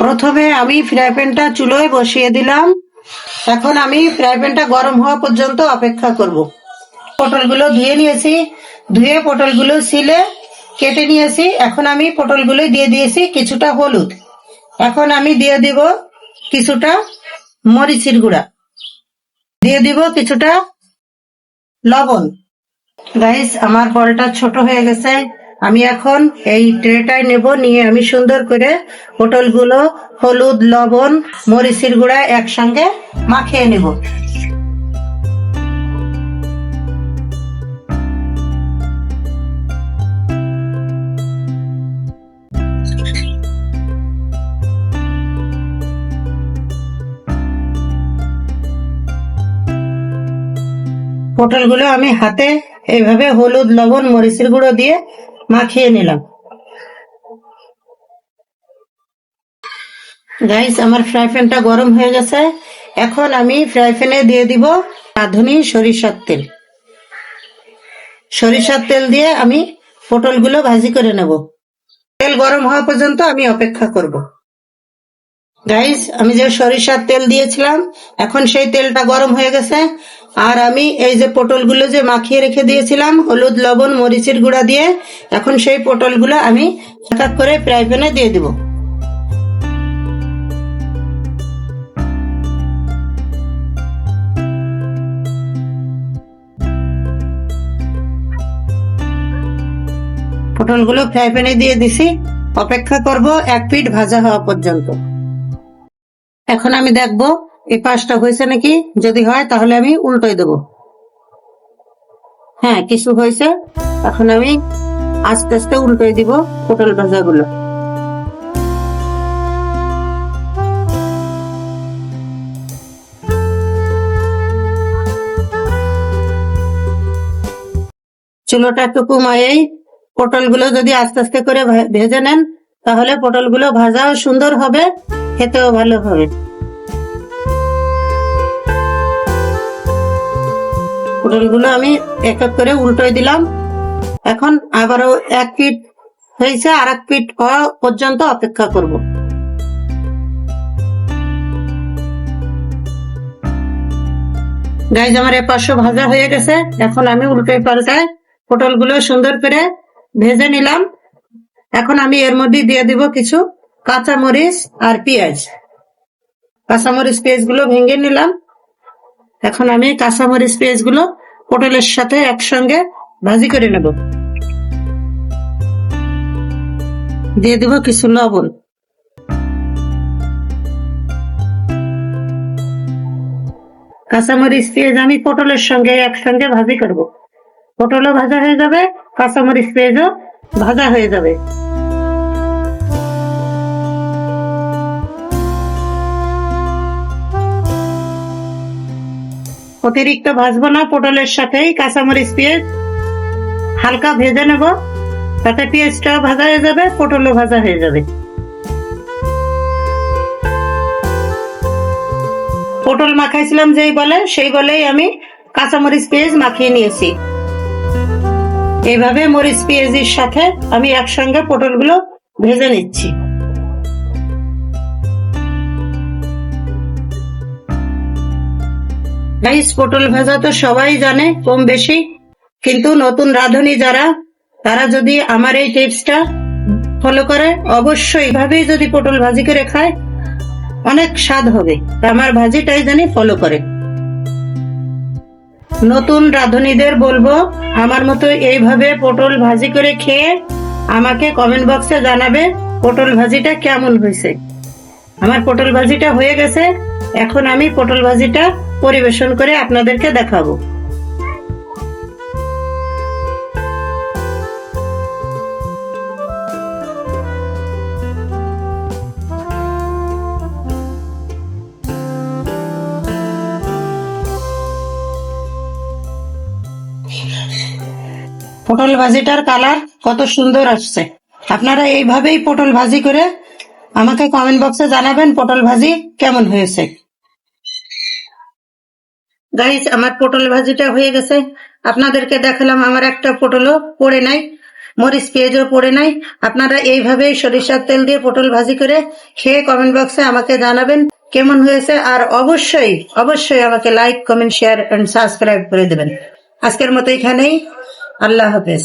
প্রথমে আমি ফ্রাই প্যানটা চুলোয় বসিয়ে দিলাম। এখন আমি ফ্রাই প্যানটা গরম হওয়া পর্যন্ত অপেক্ষা করব। পটলগুলো ধুয়ে নিয়েছি, ধুয়ে পটলগুলো ছিলে কেটে নিয়েছি। এখন আমি পটলগুলো দিয়ে দিয়েছি কিছুটা হলুদ। এখন আমি দিয়ে দিব কিছুটা মরিচের গুঁড়া, দিয়ে দিব কিছুটা লবণ। গাইস, আমার বলটা ছোট হয়ে গেছে। আমি এখন এই ট্রেটায় নেব, নিয়ে আমি সুন্দর করে পটলগুলো হলুদ, লবণ, মরিচের গুঁড়া একসঙ্গে মাখিয়ে নেব। পটলগুলো আমি হাতে এইভাবে হলুদ, লবণ, মরিচের গুঁড়ো দিয়ে মাখিয়ে নিলাম। গাইস, আমার ফ্রাই প্যানটা গরম হয়ে গেছে। এখন আমি ফ্রাই প্যানে দিয়ে দিব রাঁধুনি সরিষার তেল। সরিষার তেল দিয়ে আমি পটলগুলো ভাজি করে নেব। তেল গরম হওয়া পর্যন্ত আমি অপেক্ষা করব। গাইস, আমি যে সরিষার তেল দিয়েছিলাম, এখন সেই তেলটা গরম হয়ে গেছে। আর আমি এই যে পটলগুলো যে মাখিয়ে রেখে দিয়েছিলাম হলুদ, লবণ, মরিচের গুঁড়া দিয়ে, এখন সেই পটলগুলো আমি এক এক করে ফ্রাই প্যানে দিয়ে দিব। পটলগুলো ফ্রাই প্যানে দিয়ে দিছি, অপেক্ষা করব 1 পিঠ ভাজা হওয়া পর্যন্ত। এখন আমি দেখবো এই পাশটা হয়েছে নাকি। যদি হয় তাহলে আমি উল্টোই দেব। হ্যাঁ, কিছু হয়েছে। এখন আমি আস্তে আস্তে উল্টোই দিব পটল ভাজাগুলো। চুলোটা একটু কমায়েই পটলগুলো যদি আস্তে আস্তে করে ভেজে নেন, তাহলে পটলগুলো ভাজাও সুন্দর হবে, খেতেও ভালো হবে। পটলগুলো আমি এক এক করে উল্টোই দিলাম। এখন আবারও 1 পিঠ হয়েছে, আর 1 পিঠ হওয়া পর্যন্ত অপেক্ষা করব। গাইজ, আমার এপাশও ভাজা হয়ে গেছে। এখন আমি উল্টোই পাল্টায় পটলগুলো সুন্দর করে ভেজে নিলাম। এখন আমি এর মধ্যে দিয়ে দিব কিছু কাঁচামরিচ আর পেঁয়াজ। কাঁচামরিচ, পেঁয়াজ গুলো ভেঙে নিলাম। এখন আমি কাঁচামরিচ, পেঁয়াজ গুলো পটলের সাথে একসঙ্গে ভাজি করে নেব। দিয়ে দিব কিছু লবণ। কাঁচামরিচ, পেঁয়াজ আমি পটলের সঙ্গে একসঙ্গে ভাজি করব। পটলও ভাজা হয়ে যাবে, কাঁচামরিচ, পেঁয়াজও ভাজা হয়ে যাবে। অতিরিক্ত ভাজবো না, পটলের সাথেই কাঁচামরিচ, পেঁয়াজ হালকা ভেজে নেব। তাতে পেঁয়াজটাও ভাজা হয়ে যাবে, পটলও ভাজা হয়ে যাবে। পটল মাখাইছিলাম সেই বলেই আমি কাঁচামরিচ, পেঁয়াজ মাখিয়ে নিয়েছি। এইভাবে মরিচ, পেঁয়াজের সাথে আমি একসঙ্গে পটলগুলো ভেজে নিচ্ছি। গাইস, পটল ভাজা তো সবাই জানে কম বেশি, কিন্তু নতুন রাঁধুনি যারা, তারা যদি আমার এই টিপসটা ফলো করে, অবশ্যই এইভাবেই যদি পটল ভাজি করে খায়, অনেক স্বাদ হবে। আমার ভাজিটাই জানি ফলো করে। নতুন রাঁধুনিদের বলবো, আমার মতো এইভাবে পটল ভাজি করে খেয়ে আমাকে কমেন্ট বক্সে জানাবে পটল ভাজিটা কেমন হয়েছে। আমার পটল ভাজিটা হয়ে গেছে। এখন আমি পটল ভাজিটা পরিবেশন করে আপনাদেরকে দেখাবো। পটল ভাজিটার কালার কত সুন্দর আসছে। আপনারা এইভাবেই পটল ভাজি করে আমাকে কমেন্ট বক্সে জানাবেন পটল ভাজি কেমন হয়েছে। গাইস, আমার পটল ভাজিটা হয়ে গেছে। আপনাদেরকে দেখালাম, আমার একটা পটলও পড়ে নাই। মরিচ পেঁয়াজও পড়ে নাই। আপনারা এইভাবেই সরিষার তেল দিয়ে পটল ভাজি করে খেয়ে কমেন্ট বক্সে আমাকে জানাবেন কেমন হয়েছে। আর অবশ্যই অবশ্যই আমাকে like, comment, share and subscribe করে দেবেন। আজকের মতো এখানেই, আল্লাহ হাফেজ।